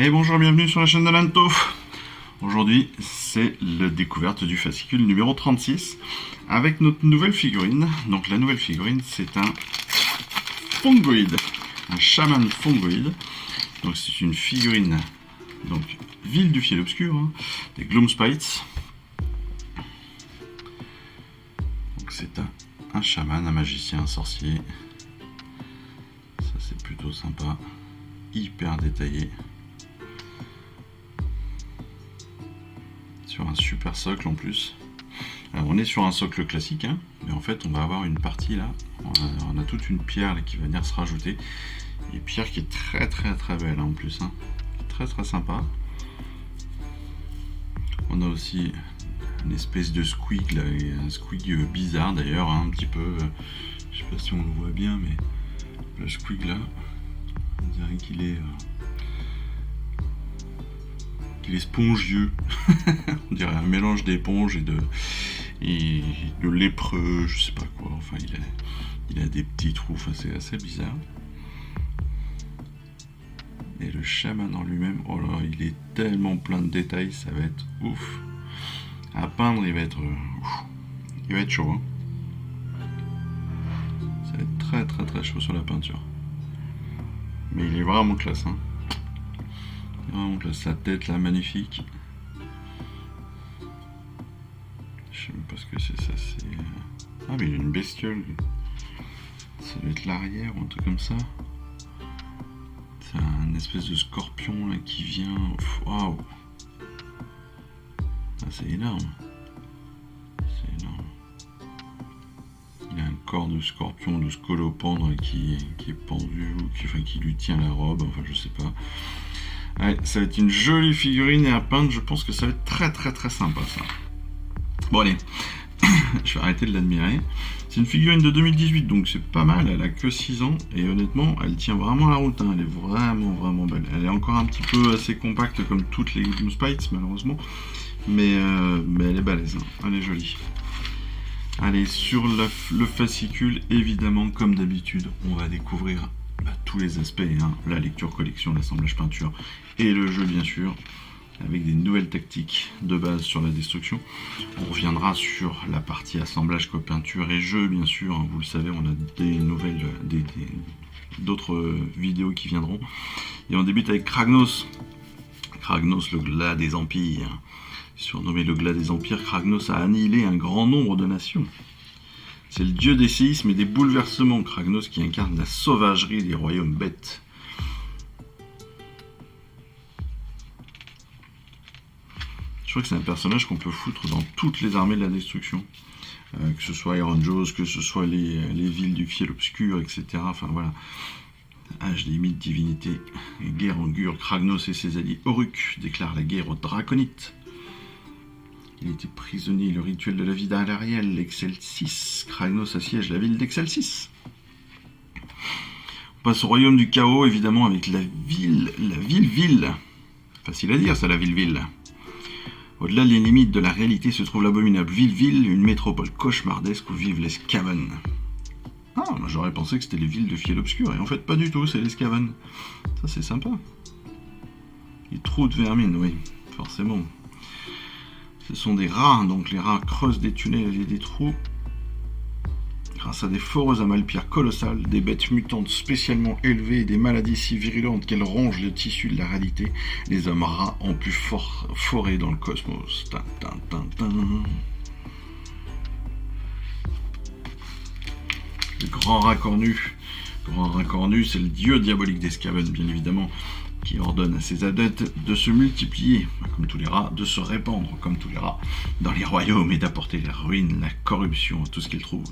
Et bonjour, bienvenue sur la chaîne de Lanto. Aujourd'hui, c'est la découverte du fascicule numéro 36 avec notre nouvelle figurine. Donc la nouvelle figurine, c'est un fongoïde, un chaman fongoïde. Donc c'est une figurine, donc ville du fiel obscur, hein, des Gloomspites. Donc c'est un chaman, un magicien, un sorcier. Ça c'est plutôt sympa, hyper détaillé. Sur un super socle en plus. Alors on est sur un socle classique, hein, mais en fait on va avoir une partie là, on a toute une pierre là, qui va venir se rajouter. Et pierre qui est très très très belle hein, en plus, hein. Très très sympa. On a aussi une espèce de squig là, un squig bizarre d'ailleurs, hein, un petit peu, je sais pas si on le voit bien, mais le squig là, on dirait qu'il est spongieux. On dirait un mélange d'éponge et de lépreux, je sais pas quoi. Enfin, il a des petits trous, enfin, c'est assez bizarre. Et le chaman en lui-même, oh là, il est tellement plein de détails, ça va être ouf. À peindre, il va être chaud. Hein. Ça va être très très très chaud sur la peinture. Mais il est vraiment classe, hein. Vraiment classe, sa tête là, magnifique. Je sais même pas ce que c'est ça, c'est... Ah mais il y a une bestiole. Ça doit être l'arrière ou un truc comme ça. C'est un espèce de scorpion là qui vient... Waouh. Ah, c'est énorme. C'est énorme. Il a un corps de scorpion, de scolopendre qui est pendu, ou qui lui tient la robe, enfin je sais pas. Ouais, ça va être une jolie figurine et à peindre, je pense que ça va être très très très sympa ça. Bon allez, je vais arrêter de l'admirer. C'est une figurine de 2018, donc c'est pas mal, elle a que 6 ans, et honnêtement, elle tient vraiment la route, hein. Elle est vraiment vraiment belle. Elle est encore un petit peu assez compacte comme toutes les Gloomspites malheureusement, mais elle est balèze, hein. Elle est jolie. Allez, sur le fascicule, évidemment, comme d'habitude, on va découvrir tous les aspects, hein, la lecture collection, l'assemblage peinture et le jeu bien sûr, avec des nouvelles tactiques de base sur la destruction. On reviendra sur la partie assemblage, peinture et jeu bien sûr, hein, vous le savez, on a des nouvelles, d'autres vidéos qui viendront. Et on débute avec Kragnos. Kragnos, le glas des empires. Surnommé le glas des empires, Kragnos a annihilé un grand nombre de nations. C'est le dieu des séismes et des bouleversements, Kragnos, qui incarne la sauvagerie des royaumes bêtes. Je crois que c'est un personnage qu'on peut foutre dans toutes les armées de la destruction. Que ce soit Iron Jaws, que ce soit les villes du fiel obscur, etc. Enfin voilà. Âge des mythes, divinité, guerre en Gur, Kragnos et ses alliés Oruk déclarent la guerre aux draconites. Il était prisonnier, le rituel de la vie d'Alariel, l'Excel-6. Kragnos assiège la ville d'Excel-6. On passe au royaume du chaos, évidemment, avec la ville-ville. Facile à dire, ça, la ville-ville. Au-delà des limites de la réalité se trouve l'abominable ville-ville, une métropole cauchemardesque où vivent les Skaven. Ah, moi j'aurais pensé que c'était les villes de fiel obscur, et en fait pas du tout, c'est les Skaven. Ça c'est sympa. Les trous de vermine, oui, forcément. Ce sont des rats, donc les rats creusent des tunnels et des trous. Grâce à des foreuses à malpire colossales, des bêtes mutantes spécialement élevées et des maladies si virulentes qu'elles rongent le tissu de la réalité, les hommes rats ont pu forer dans le cosmos. Tin, tin, tin, tin. Le grand rat cornu. Grand rat cornu, c'est le dieu diabolique des Skaven, bien évidemment, qui ordonne à ses adeptes de se multiplier, comme tous les rats, de se répandre, comme tous les rats, dans les royaumes et d'apporter la ruine, la corruption à tout ce qu'ils trouvent.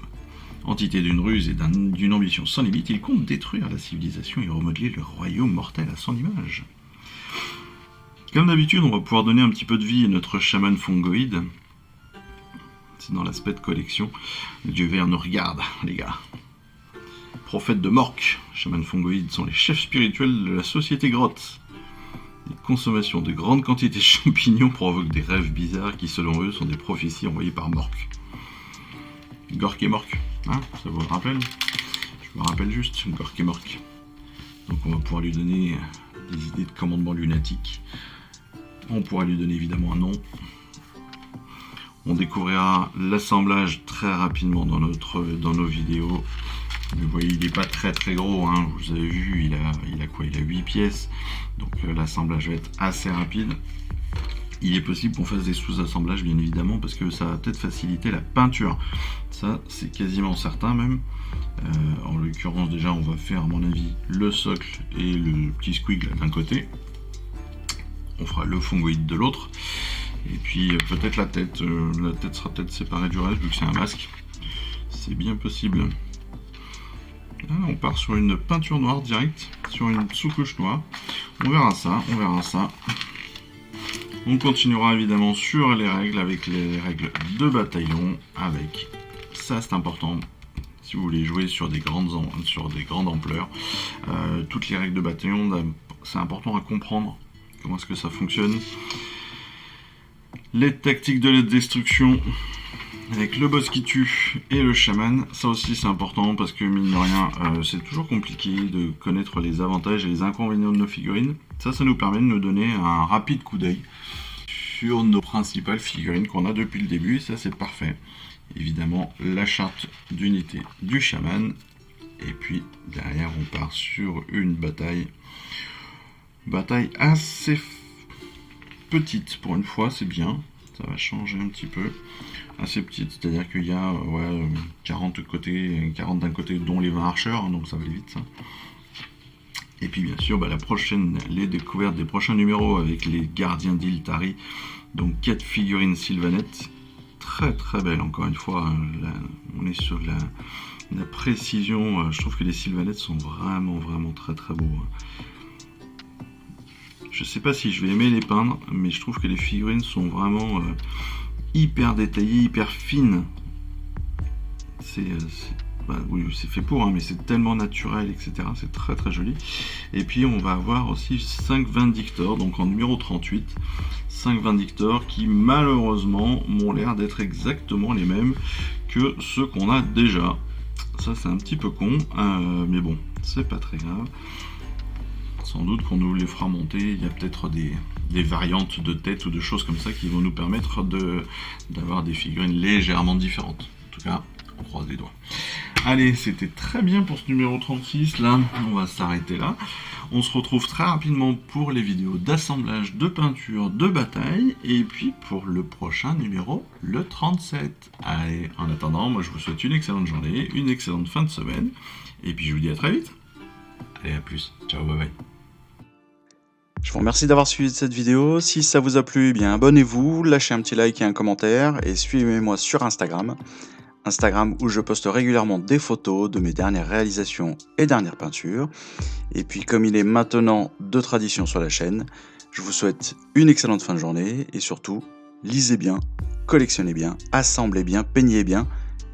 Entité d'une ruse et d'une ambition sans limite, il compte détruire la civilisation et remodeler le royaume mortel à son image. Comme d'habitude, on va pouvoir donner un petit peu de vie à notre chaman fongoïde. C'est dans l'aspect de collection. Le dieu vert nous regarde, les gars. Prophètes de Mork, chaman fongoïdes sont les chefs spirituels de la société grotte. Les consommations de grandes quantités de champignons provoquent des rêves bizarres qui, selon eux, sont des prophéties envoyées par Mork. Gork et Mork, hein, ça vous rappelle? Je me rappelle juste, Gork et Mork. Donc on va pouvoir lui donner des idées de commandement lunatique. On pourra lui donner évidemment un nom. On découvrira l'assemblage très rapidement dans nos vidéos. Vous voyez, il n'est pas très gros, hein. Vous avez vu, il a quoi? Il a 8 pièces. Donc l'assemblage va être assez rapide. Il est possible qu'on fasse des sous-assemblages, bien évidemment, parce que ça va peut-être faciliter la peinture. Ça, c'est quasiment certain même. En l'occurrence, déjà, on va faire, à mon avis, le socle et le petit squiggle d'un côté. On fera le fungoïde de l'autre. Et puis peut-être la tête. La tête sera peut-être séparée du reste, vu que c'est un masque. C'est bien possible. Là, on part sur une peinture noire directe, sur une sous-couche noire. On verra ça, on verra ça. On continuera évidemment sur les règles, avec les règles de bataillon, avec, ça c'est important, si vous voulez jouer sur des grandes ampleurs, toutes les règles de bataillon, c'est important à comprendre comment est-ce que ça fonctionne. Les tactiques de la destruction, avec le boss qui tue et le chaman, ça aussi c'est important parce que mine de rien, c'est toujours compliqué de connaître les avantages et les inconvénients de nos figurines. Ça nous permet de nous donner un rapide coup d'œil sur nos principales figurines qu'on a depuis le début, et ça c'est parfait. Évidemment, la charte d'unité du chaman, et puis derrière on part sur une bataille assez petite pour une fois, c'est bien, ça va changer un petit peu. Assez petite, c'est-à-dire qu'il y a 40 d'un côté, dont les 20 archers, donc ça va aller vite ça. Et puis bien sûr, les découvertes des prochains numéros avec les gardiens d'Iltari, donc 4 figurines sylvanettes, très belles encore une fois. Là, on est sur la précision. Je trouve que les sylvanettes sont vraiment très beaux. Je sais pas si je vais aimer les peindre, mais je trouve que les figurines sont vraiment hyper détaillées, hyper fines. Oui, c'est fait pour, mais c'est tellement naturel, etc. C'est très joli. Et puis on va avoir aussi 5 Vindictors, donc en numéro 38. 5 Vindictors qui malheureusement m'ont l'air d'être exactement les mêmes que ceux qu'on a déjà. Ça c'est un petit peu con, mais bon, c'est pas très grave. Sans doute qu'on nous les fera monter, il y a peut-être des variantes de tête ou de choses comme ça qui vont nous permettre d'avoir des figurines légèrement différentes. En tout cas, on croise les doigts. Allez, c'était très bien pour ce numéro 36, là, on va s'arrêter là. On se retrouve très rapidement pour les vidéos d'assemblage, de peinture, de bataille, et puis pour le prochain numéro, le 37. Allez, en attendant, moi je vous souhaite une excellente journée, une excellente fin de semaine, et puis je vous dis à très vite. Allez, à plus, ciao, bye bye. Je vous remercie d'avoir suivi cette vidéo. Si ça vous a plu, eh bien abonnez-vous, lâchez un petit like et un commentaire, et suivez-moi sur Instagram où je poste régulièrement des photos de mes dernières réalisations et dernières peintures. Et puis comme il est maintenant de tradition sur la chaîne, je vous souhaite une excellente fin de journée, et surtout, lisez bien, collectionnez bien, assemblez bien, peignez bien,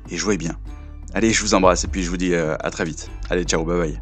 et jouez bien. Allez, je vous embrasse, et puis je vous dis à très vite. Allez, ciao, bye bye.